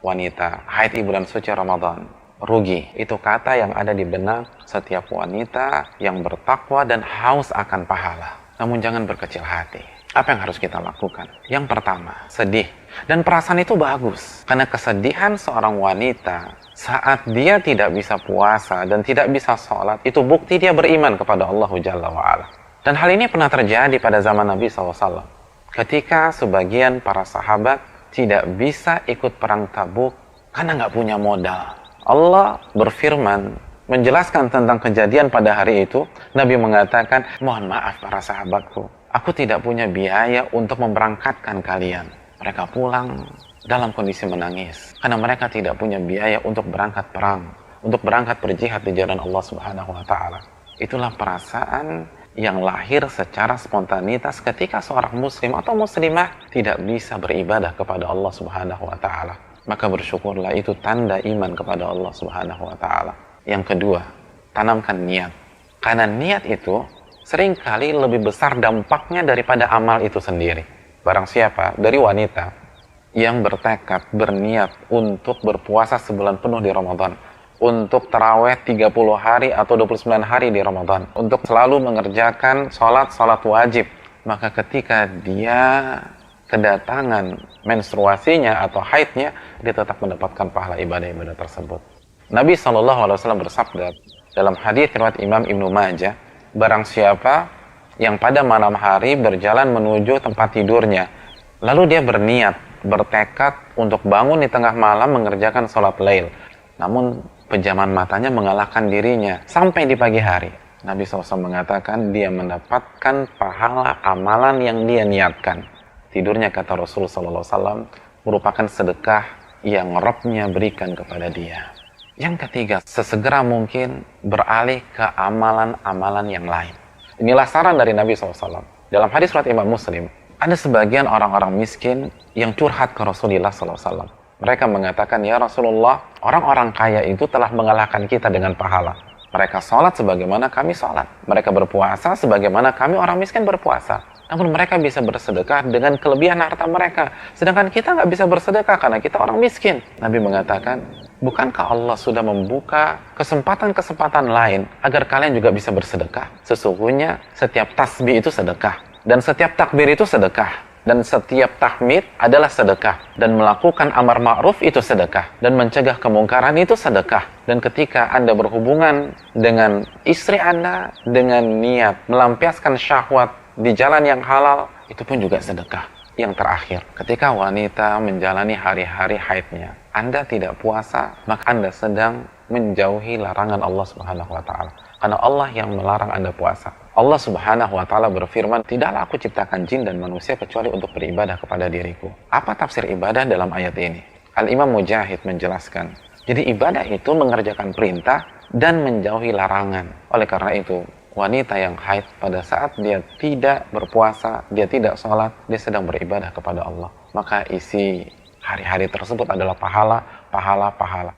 wanita haid di bulan suci Ramadan, rugi. Itu kata yang ada di benak setiap wanita yang bertakwa dan haus akan pahala. Namun jangan berkecil hati. Apa yang harus kita lakukan? Yang pertama, sedih. Dan perasaan itu bagus. Karena kesedihan seorang wanita saat dia tidak bisa puasa dan tidak bisa sholat, itu bukti dia beriman kepada Allah Jalla wa'ala. Dan hal ini pernah terjadi pada zaman Nabi SAW. Ketika sebagian para sahabat tidak bisa ikut perang Tabuk karena nggak punya modal. Allah berfirman menjelaskan tentang kejadian pada hari itu. Nabi mengatakan, mohon maaf para sahabatku, aku tidak punya biaya untuk memberangkatkan kalian. Mereka pulang dalam kondisi menangis karena mereka tidak punya biaya untuk berangkat perang, untuk berangkat berjihad di jalan Allah Subhanahu wa taala. Itulah perasaan yang lahir secara spontanitas ketika seorang muslim atau muslimah tidak bisa beribadah kepada Allah Subhanahu wa taala. Maka bersyukurlah, itu tanda iman kepada Allah Subhanahu wa taala. Yang kedua, tanamkan niat. Karena niat itu seringkali lebih besar dampaknya daripada amal itu sendiri. Barang siapa dari wanita yang bertekad, berniat untuk berpuasa sebulan penuh di Ramadan, untuk taraweh 30 hari atau 29 hari di Ramadan, untuk selalu mengerjakan sholat wajib, maka ketika dia kedatangan menstruasinya atau haidnya, dia tetap mendapatkan pahala ibadah-ibadah tersebut. Nabi SAW bersabda dalam hadis riwayat Imam Ibnu Majah, barang siapa yang pada malam hari berjalan menuju tempat tidurnya, lalu dia berniat, bertekad untuk bangun di tengah malam mengerjakan sholat lail, namun pejaman matanya mengalahkan dirinya sampai di pagi hari, Nabi SAW mengatakan dia mendapatkan pahala amalan yang dia niatkan. Tidurnya, kata Rasulullah SAW, merupakan sedekah yang Rabbnya berikan kepada dia. Yang ketiga, sesegera mungkin beralih ke amalan-amalan yang lain. Inilah saran dari Nabi SAW. Dalam hadis riwayat Imam Muslim, ada sebagian orang-orang miskin yang curhat ke Rasulullah SAW. Mereka mengatakan, ya Rasulullah, orang-orang kaya itu telah mengalahkan kita dengan pahala. Mereka sholat sebagaimana kami sholat. Mereka berpuasa sebagaimana kami orang miskin berpuasa. Namun mereka bisa bersedekah dengan kelebihan harta mereka. Sedangkan kita nggak bisa bersedekah karena kita orang miskin. Nabi mengatakan, bukankah Allah sudah membuka kesempatan-kesempatan lain agar kalian juga bisa bersedekah? Sesungguhnya setiap tasbih itu sedekah. Dan setiap takbir itu sedekah. Dan setiap tahmid adalah sedekah. Dan melakukan amar ma'ruf itu sedekah. Dan mencegah kemungkaran itu sedekah. Dan ketika Anda berhubungan dengan istri Anda dengan niat melampiaskan syahwat di jalan yang halal, itu pun juga sedekah. Yang terakhir, ketika wanita menjalani hari-hari haidnya, Anda tidak puasa, maka Anda sedang menjauhi larangan Allah Subhanahu wa taala. Karena Allah yang melarang Anda puasa. Allah Subhanahu wa taala berfirman, tidaklah aku ciptakan jin dan manusia kecuali untuk beribadah kepada diriku. Apa tafsir ibadah dalam ayat ini? Al-Imam Mujahid menjelaskan, jadi ibadah itu mengerjakan perintah dan menjauhi larangan. Oleh karena itu, wanita yang haid pada saat dia tidak berpuasa, dia tidak sholat, dia sedang beribadah kepada Allah. Maka isi hari-hari tersebut adalah pahala, pahala, pahala.